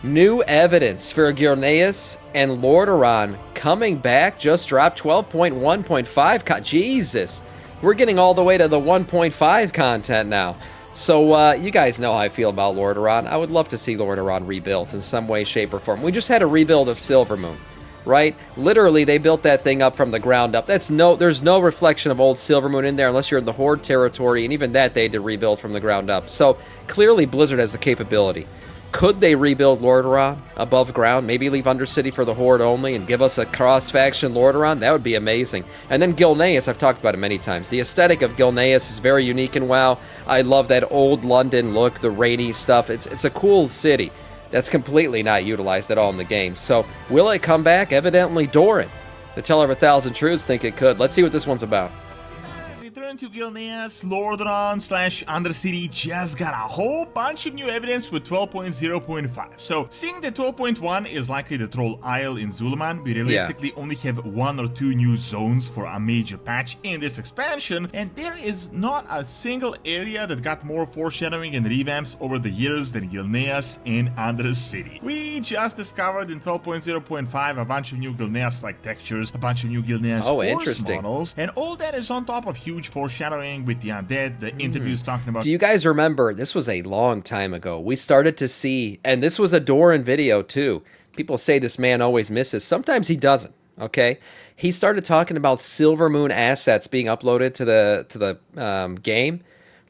New evidence for Gilneas and Lordaeron coming back. Just dropped 12.1.5. Jesus, we're getting all the way to the 1.5 content now. So you guys know how I feel about Lordaeron. I would love to see Lordaeron rebuilt in some way, shape, or form. We just had a rebuild of Silvermoon, right? Literally, they built that thing up from the ground up. There's no reflection of old Silvermoon in there unless you're in the Horde territory, and even that they had to rebuild from the ground up. So clearly, Blizzard has the capability. Could they rebuild Lordaeron above ground? Maybe leave Undercity for the Horde only and give us a cross-faction Lordaeron? That would be amazing. And then Gilneas, I've talked about it many times. The aesthetic of Gilneas is very unique in WoW. I love that old London look, the rainy stuff. It's a cool city that's completely not utilized at all in the game. So will it come back? Evidently Doran, the Teller of a Thousand Truths, think it could. Let's see what this one's about. Return to Gilneas, Lordaeron / Undercity just got a whole bunch of new evidence with 12.0.5. So, seeing that 12.1 is likely the Troll Isle in Zul'Aman, we realistically only have 1 or 2 new zones for a major patch in this expansion, and there is not a single area that got more foreshadowing and revamps over the years than Gilneas and Undercity. We just discovered in 12.0.5 a bunch of new Gilneas-like textures, a bunch of new Gilneas horse models, and all that is on top of huge foreshadowing with the undead, the interviews talking about... Do you guys remember, this was a long time ago, we started to see, and this was a Doran video too, people say this man always misses, sometimes he doesn't, okay? He started talking about Silvermoon assets being uploaded to the game,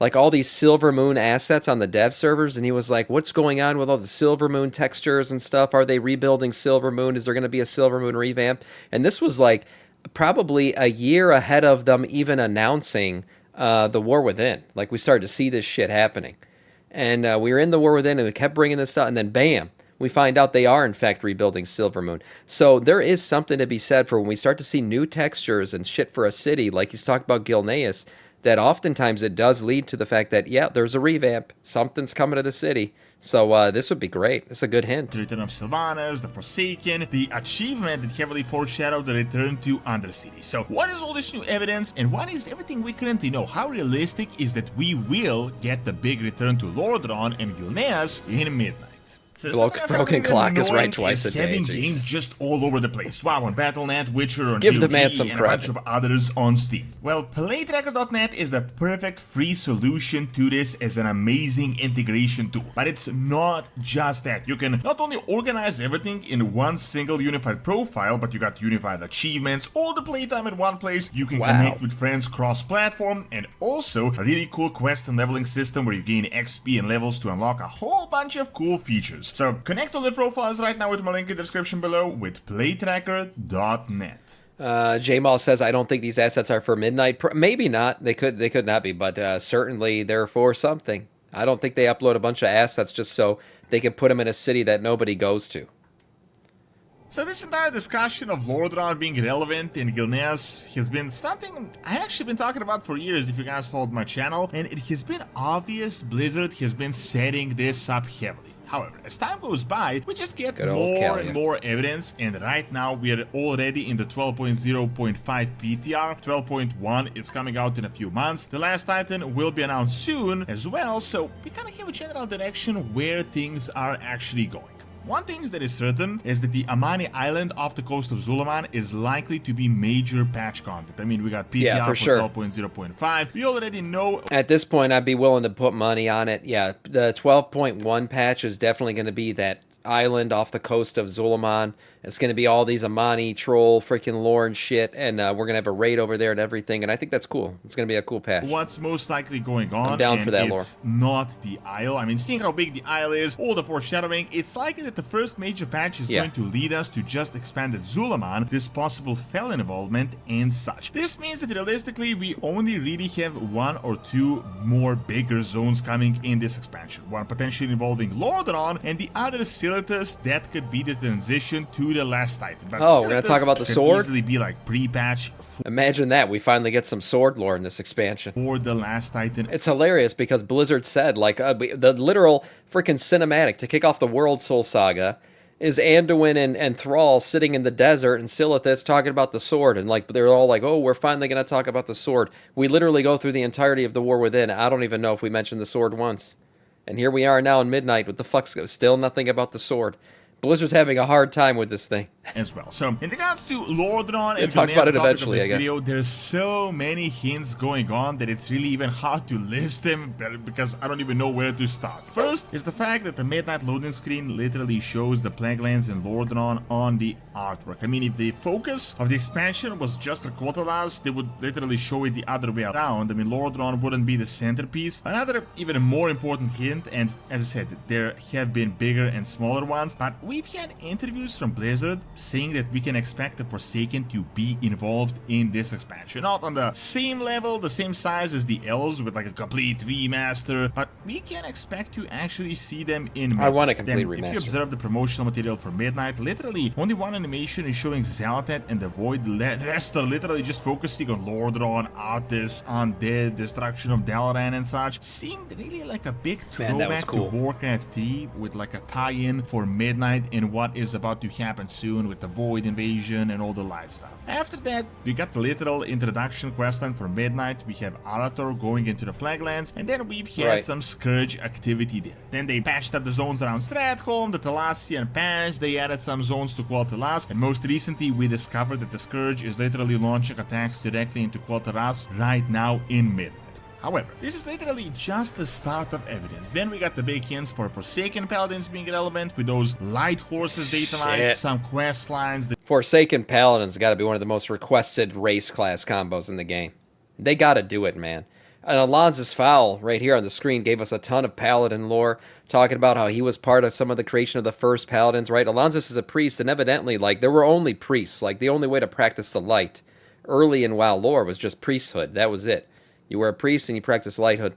like all these Silvermoon assets on the dev servers, and he was like, what's going on with all the Silvermoon textures and stuff? Are they rebuilding Silvermoon? Is there going to be a Silvermoon revamp? And this was like probably a year ahead of them even announcing the War Within. Like, we started to see this shit happening. And we were in the War Within, and we kept bringing this stuff, and then bam, we find out they are, in fact, rebuilding Silvermoon. So there is something to be said for when we start to see new textures and shit for a city, like he's talked about Gilneas, that oftentimes it does lead to the fact that, yeah, there's a revamp. Something's coming to the city. So this would be great. It's a good hint. The return of Sylvanas, the Forsaken, the achievement that heavily foreshadowed the return to Undercity. So what is all this new evidence, and what is everything we currently know? How realistic is that we will get the big return to Lordaeron and Gilneas in midnight? So broken clock is right twice a day. Having games just all over the place. WoW on Battle.net, Witcher on Give GOG, the man some and credit. a bunch of others on Steam. Well, PlayTracker.net is the perfect free solution to this as an amazing integration tool. But it's not just that. You can not only organize everything in one single unified profile, but you got unified achievements, all the playtime in one place. You can connect with friends cross-platform, and also a really cool quest and leveling system where you gain XP and levels to unlock a whole bunch of cool features. So connect all the profiles right now with my link in the description below with PlayTracker.net. J-Mal says, I don't think these assets are for midnight. Maybe not. They could not be, but certainly they're for something. I don't think they upload a bunch of assets just so they can put them in a city that nobody goes to. So this entire discussion of Lordaeron being relevant in Gilneas has been something I've actually been talking about for years if you guys followed my channel, and it has been obvious Blizzard has been setting this up heavily. However, as time goes by, we just get more and more evidence, and right now we are already in the 12.0.5 PTR. 12.1 is coming out in a few months. The last Titan will be announced soon as well, so we kind of have a general direction where things are actually going. One thing that is certain is that the Amani Island off the coast of Zul'Aman is likely to be major patch content. I mean, we got PTR for 12.0.5. We already know... At this point, I'd be willing to put money on it. Yeah, the 12.1 patch is definitely going to be that island off the coast of Zul'Aman. It's going to be all these Amani troll freaking lore and shit, and we're going to have a raid over there and everything, and I think that's cool. It's going to be a cool patch. What's most likely going on, I'm down for that lore. It's not the Isle. I mean, seeing how big the Isle is, all the foreshadowing, it's likely that the first major patch is going to lead us to just expanded Zul'Aman, this possible Felon involvement, and such. This means that realistically, we only really have 1 or 2 more bigger zones coming in this expansion. One potentially involving Lordaeron, and the other Silithus that could be the transition to the last Titan. But we're going to talk about the sword? Easily be like pre-patch. Imagine that. We finally get some sword lore in this expansion. For the last Titan. It's hilarious because Blizzard said, like, the literal freaking cinematic to kick off the World Soul Saga is Anduin and Thrall sitting in the desert and Silithus talking about the sword. And, like, they're all like, oh, we're finally going to talk about the sword. We literally go through the entirety of the War Within. I don't even know if we mentioned the sword once. And here we are now in midnight. What the fuck's still nothing about the sword. Blizzard's having a hard time with this thing. As well. So, in regards to Lordaeron and talk Gilneas, about it the topic eventually, of I this guess. video, there's so many hints going on that it's really even hard to list them because I don't even know where to start. First is the fact that the midnight loading screen literally shows the Plaguelands and Lordaeron on the artwork. I mean, if the focus of the expansion was just Requotalas, they would literally show it the other way around. I mean, Lordaeron wouldn't be the centerpiece. Another even more important hint, and as I said, there have been bigger and smaller ones, but we've had interviews from Blizzard saying that we can expect the Forsaken to be involved in this expansion. Not on the same level, the same size as the Elves with like a complete remaster, but we can expect to actually see them in Midnight. I want a complete Then, remaster. if you observe the promotional material for Midnight, literally only one animation is showing Xal'atath and the Void. The rest are literally just focusing on Lordaeron, Arthas, Undead, destruction of Dalaran and such. Seemed really like a big Man, that was throwback cool. to Warcraft 3 with like a tie-in for Midnight and what is about to happen soon with the Void invasion and all the light stuff. After that, we got the literal introduction questline for Midnight. We have Arator going into the Plaguelands, and then we've had some Scourge activity there. Then they patched up the zones around Stratholme, the Thalassian Pass, they added some zones to Qualteras, and most recently we discovered that the Scourge is literally launching attacks directly into Qualteras right now in Midnight. However, this is literally just the start of evidence. Then we got the big hints for Forsaken Paladins being relevant with those light horses Datamined, some quest lines. Forsaken Paladins got to be one of the most requested race class combos in the game. They got to do it, man. And Alonzo's Foul right here on the screen gave us a ton of Paladin lore, talking about how he was part of some of the creation of the first Paladins, right? Alonzo's is a priest, and evidently, like, there were only priests. Like, the only way to practice the light early in WoW lore was just priesthood. That was it. You were a priest and you practiced lighthood.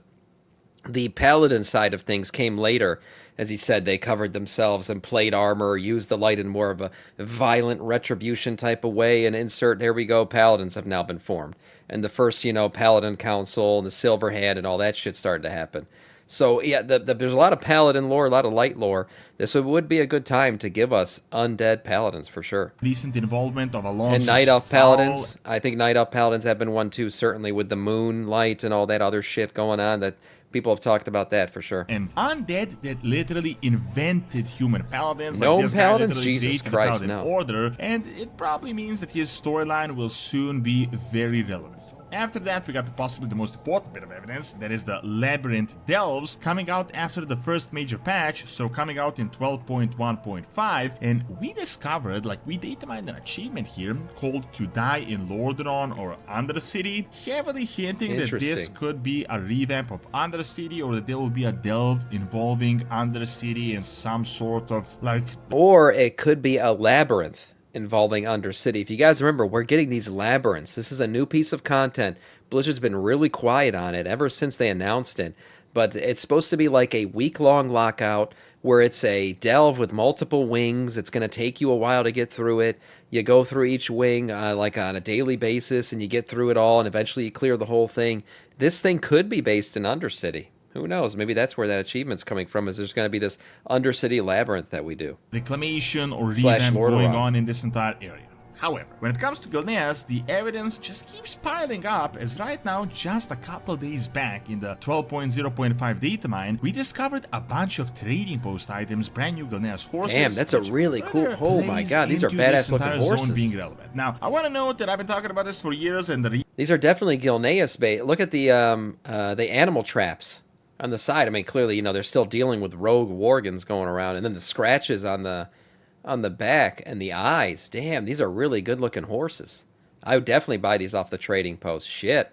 The Paladin side of things came later. As he said, they covered themselves in plate armor, used the light in more of a violent retribution type of way, and insert, there we go, Paladins have now been formed. And the first, Paladin Council and the Silver Hand and all that shit started to happen. So, yeah, there's a lot of Paladin lore, a lot of light lore. This would be a good time to give us undead Paladins, for sure. Recent involvement of Alonzo's And Night Elf Foul. Paladins. I think Night Elf Paladins have been one, too, certainly with the moonlight and all that other shit going on that people have talked about that for sure. And undead that literally invented human paladins. Gnome like this Paladins? guy Jesus created the Christ, Paladin no. Order, and it probably means that his storyline will soon be very relevant. After that, we got possibly the most important bit of evidence, that is the Labyrinth Delves, coming out after the first major patch, so coming out in 12.1.5, and we discovered, like, we datamined an achievement here called To Die in Lordaeron or Undercity, heavily hinting that this could be a revamp of Undercity, or that there will be a delve involving Undercity in some sort of, like... Or it could be a labyrinth involving Undercity. If you guys remember, we're getting these labyrinths. This is a new piece of content. Blizzard's been really quiet on it ever since they announced it, but it's supposed to be like a week-long lockout where it's a delve with multiple wings. It's going to take you a while to get through it. You go through each wing like on a daily basis, and you get through it all, and eventually you clear the whole thing. This thing could be based in Undercity. Who knows? Maybe that's where that achievement's coming from, is there's going to be this Undercity labyrinth that we do. Reclamation or revamp going on in this entire area. However, when it comes to Gilneas, the evidence just keeps piling up, as right now, just a couple days back in the 12.0.5 Datamine, we discovered a bunch of trading post items, brand new Gilneas horses. Damn, that's a really cool... Oh my god, these are badass looking horses. Zone being relevant. Now, I want to note that I've been talking about this for years, and these are definitely Gilneas bait. Look at the animal traps on the side. I mean, clearly, they're still dealing with rogue worgans going around, and then the scratches on the back and the eyes. Damn, these are really good looking horses. I would definitely buy these off the trading post. Shit.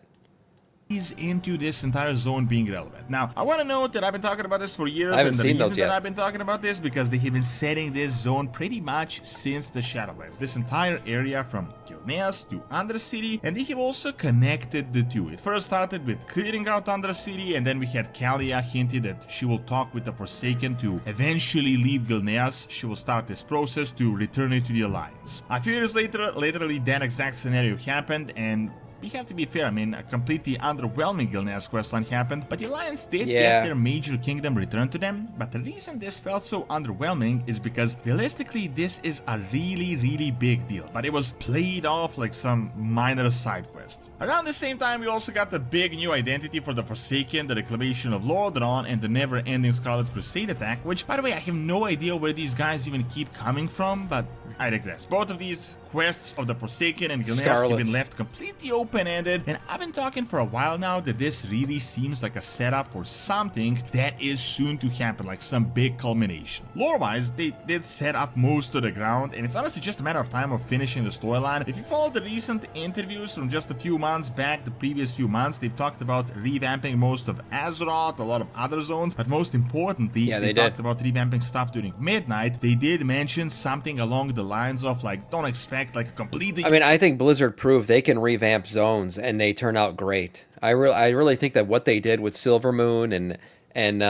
Into this entire zone being relevant. Now, I want to note that I've been talking about this for years, and the reason that I've been talking about this because they have been setting this zone pretty much since the Shadowlands. This entire area from Gilneas to Undercity, and they have also connected the two. It first started with clearing out Undercity, and then we had Kalia hinted that she will talk with the Forsaken to eventually leave Gilneas. She will start this process to return it to the Alliance. A few years later, literally that exact scenario happened, and we have to be fair, I mean, a completely underwhelming Gilneas questline happened, but the Alliance did Yeah. get their major kingdom returned to them. But the reason this felt so underwhelming is because realistically this is a really big deal, but it was played off like some minor side quest. Around the same time, we also got the big new identity for the Forsaken, the reclamation of Lordaeron, and the never-ending Scarlet Crusade attack, which, by the way, I have no idea where these guys even keep coming from, but I digress. Both of these quests of the Forsaken and Gilneas have been left completely open-ended, and I've been talking for a while now that this really seems like a setup for something that is soon to happen, like some big culmination. Lore-wise, they did set up most of the ground, and it's honestly just a matter of time of finishing the storyline. If you follow the recent interviews from just a few months back, the previous few months, they've talked about revamping most of Azeroth, a lot of other zones, but most importantly, they talked about revamping stuff during Midnight. They did mention something along the lines of, like, don't expect like a completely... I mean, I think Blizzard proved they can revamp zones and they turn out great. I really think that what they did with Silvermoon and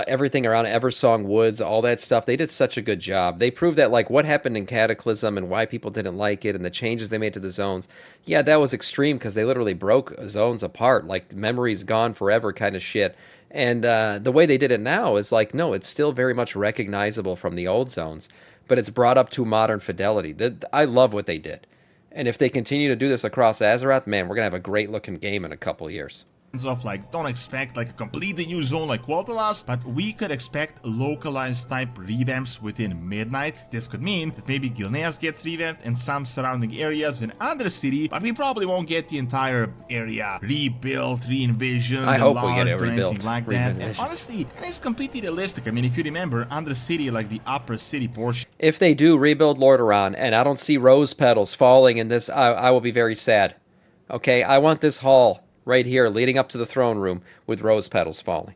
everything around Eversong Woods, all that stuff, they did such a good job. They proved that, like, what happened in Cataclysm and why people didn't like it and the changes they made to the zones, yeah, that was extreme because they literally broke zones apart, like memories gone forever kind of shit. And the way they did it now is like, no, it's still very much recognizable from the old zones, but it's brought up to modern fidelity. I love what they did. And if they continue to do this across Azeroth, man, we're going to have a great looking game in a couple years. Of, like, don't expect like a completely new zone like Qualtalas, but we could expect localized type revamps within Midnight. This could mean that maybe Gilneas gets revamped and some surrounding areas in Undercity, but we probably won't get the entire area rebuilt, re-envisioned, I hope we get enlarged, it or rebuilt, anything like that. And honestly, that is completely realistic. I mean, if you remember, Undercity, like the upper city portion. If they do rebuild Lordaeron and I don't see rose petals falling in this, I will be very sad. Okay, I want this hall right here, leading up to the throne room, with rose petals falling,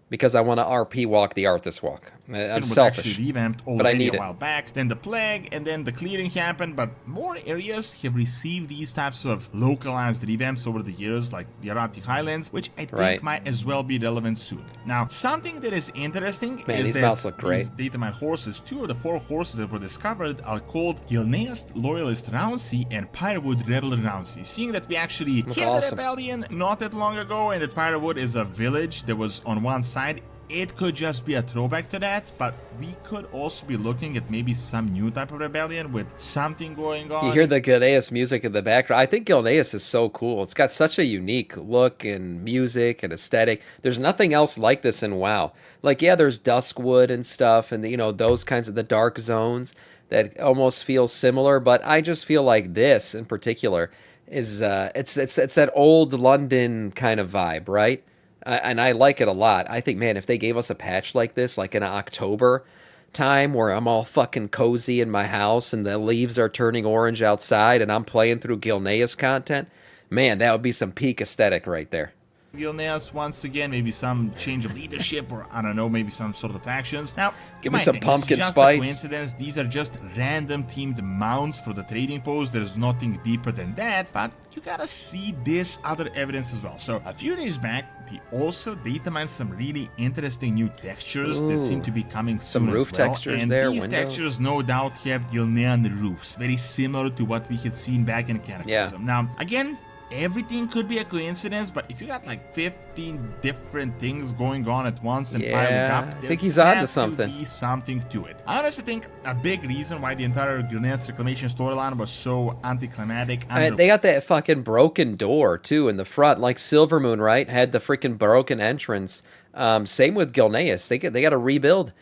because I want to RP walk the Arthas walk. I'm selfish, actually revamped but I need a while back. Then the plague, and then the clearing happened. But more areas have received these types of localized revamps over the years, like the Arati Highlands, which I think might as well be relevant soon. Now, something that is interesting is that these Datamined horses, 2 of the 4 horses that were discovered, are called Gilneas Loyalist Roundsea and Pyrewood Rebel Roundsea. Seeing that we actually hit the rebellion not that long ago, and that Pyrewood is a village that was on one side, it could just be a throwback to that, but we could also be looking at maybe some new type of rebellion with something going on. You hear the Gilneas music in the background. I think Gilneas is so cool. It's got such a unique look and music and aesthetic. There's nothing else like this in WoW. Like, yeah, there's Duskwood and stuff, and, you know, those kinds of the dark zones that almost feel similar, but I just feel like this in particular is it's that old London kind of vibe, right? And I like it a lot. I think, man, if they gave us a patch like this, like in October time, where I'm all fucking cozy in my house and the leaves are turning orange outside and I'm playing through Gilneas content, man, that would be some peak aesthetic right there. Gilneas once again, maybe some change of leadership, or I don't know, maybe some sort of factions. Now, give me some pumpkin just spice. A coincidence. These are just random themed mounts for the trading post. There's nothing deeper than that, but you gotta see this other evidence as well. So a few days back, they also datamined some really interesting new textures that seem to be coming soon some roof as well. textures And there, these textures no doubt have Gilnean roofs, very similar to what we had seen back in Cataclysm. Now, again, everything could be a coincidence, but if you got like 15 different things going on at once and piling up, I think he's onto something. Be something to it. I honestly think a big reason why the entire Gilneas reclamation storyline was so anticlimactic. They got that fucking broken door too in the front, like Silvermoon, right? Had the freaking broken entrance. Same with Gilneas. They got to rebuild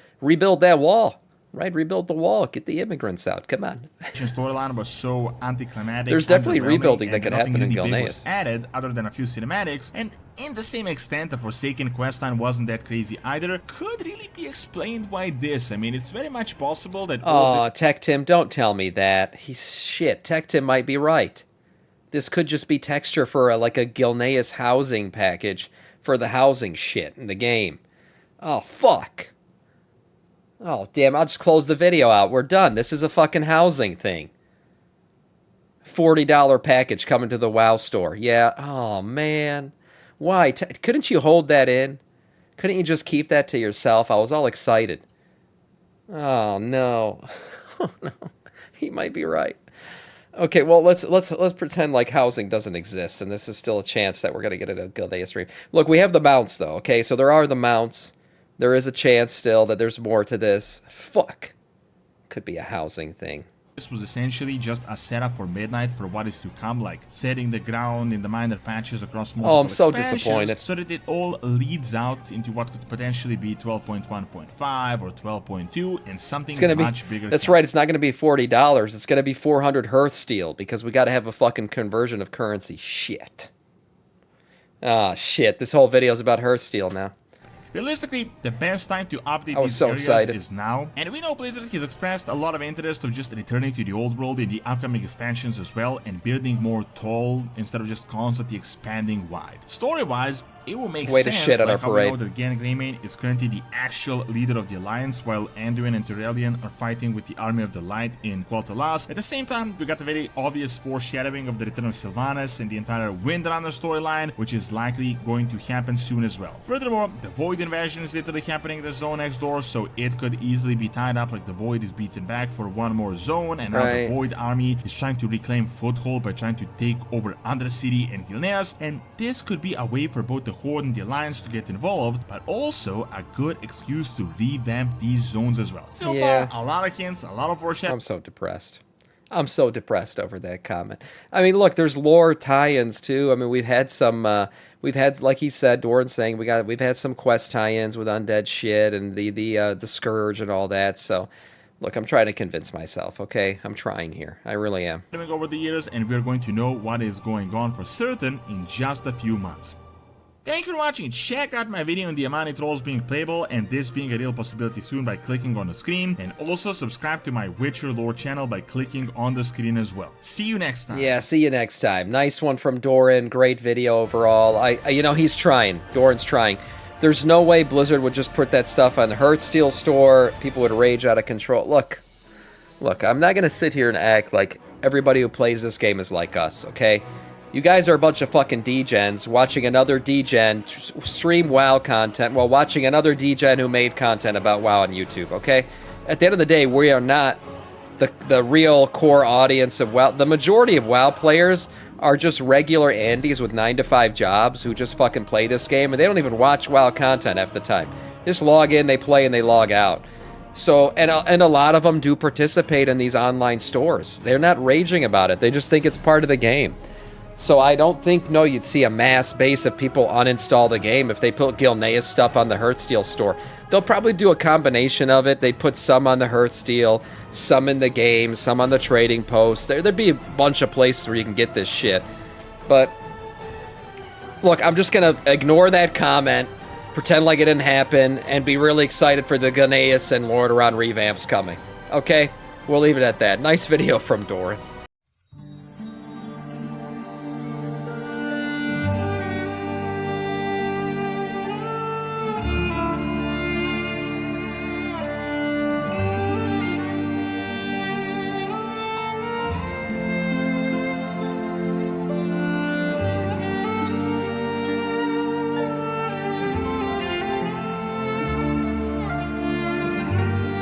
that wall. Right, rebuild the wall, get the immigrants out. Come on. Storyline was so anticlimactic. There's definitely rebuilding that could happen in Gilneas. Was added other than a few cinematics, and in the same extent, the Forsaken questline wasn't that crazy either. Could really be explained why this. I mean, it's very much possible that. Oh, Tech Tim, don't tell me that. Tech Tim might be right. This could just be texture for like a Gilneas housing package for the housing shit in the game. Oh fuck. Oh, damn, I'll just close the video out. We're done. This is a fucking housing thing. $40 package coming to the WoW store. Yeah, oh, man. Why? Couldn't you hold that in? Couldn't you just keep that to yourself? I was all excited. Oh, no. Oh, no. He might be right. Okay, well let's pretend like housing doesn't exist, and this is still a chance that we're gonna get a Gilneas stream. Look, we have the mounts though. Okay, so there are the mounts. There is a chance still that there's more to this. Fuck, could be a housing thing. This was essentially just a setup for Midnight for what is to come, like setting the ground in the minor patches across multiple I'm so expansions, disappointed. so that it all leads out into what could potentially be 12.1.5 or 12.2 and something It's gonna much be, bigger. that's right, it's not gonna be $40. It's gonna be 400 Hearthsteel because we gotta have a fucking conversion of currency. Shit. Ah, shit. This whole video is about Hearthsteel now. Realistically, the best time to update these so areas excited. is now, and we know Blizzard has expressed a lot of interest of just returning to the old world in the upcoming expansions as well, and building more tall instead of just constantly expanding wide. Story-wise, it will make Way to sense, shit on like our how we know parade. that Gilneas is currently the actual leader of the Alliance, while Anduin and Turelion are fighting with the Army of the Light in Quel'Thalas. At the same time, we got the very obvious foreshadowing of the return of Sylvanas and the entire Windrunner storyline, which is likely going to happen soon as well. Furthermore, the Void invasion is literally happening in the zone next door, so it could easily be tied up like the Void is beaten back for one more zone, and now the Void army is trying to reclaim foothold by trying to take over Undercity and Gilneas, and this could be a way for both the Horde and the Alliance to get involved, but also a good excuse to revamp these zones as well. So far, a lot of hints, a lot of foreshadowing. I'm so depressed. I'm so depressed over that comment. I mean, look, there's lore tie-ins too. I mean, we've had some, like he said, Doran's saying, we've had some quest tie-ins with undead shit and the scourge and all that. So, look, I'm trying to convince myself. Okay, I'm trying here. I really am. Over the years, and we're going to know what is going on for certain in just a few months. Thanks for watching. Check out my video on the Amani trolls being playable and this being a real possibility soon by clicking on the screen, and also subscribe to my Witcher lore channel by clicking on the screen as well. See you next time. Yeah, see you next time. Nice one from Doran. Great video overall. You know, he's trying. Doran's trying. There's no way Blizzard would just put that stuff on the Hearthsteel store. People would rage out of control. Look, I'm not going to sit here and act like everybody who plays this game is like us, okay? You guys are a bunch of fucking degens watching another degen stream WoW content while watching another degen who made content about WoW on YouTube, okay? At the end of the day, we are not the real core audience of WoW. The majority of WoW players are just regular Andes with 9-to-5 jobs who just fucking play this game, and they don't even watch WoW content half the time. Just log in, they play, and they log out. So, and a lot of them do participate in these online stores. They're not raging about it. They just think it's part of the game. So I don't think, no, you'd see a mass base of people uninstall the game if they put Gilneas stuff on the Hearthsteel store. They'll probably do a combination of it. They'd put some on the Hearthsteel, some in the game, some on the trading post. There'd be a bunch of places where you can get this shit. But, look, I'm just going to ignore that comment, pretend like it didn't happen, and be really excited for the Gilneas and Lordaeron revamps coming. Okay? We'll leave it at that. Nice video from Doran.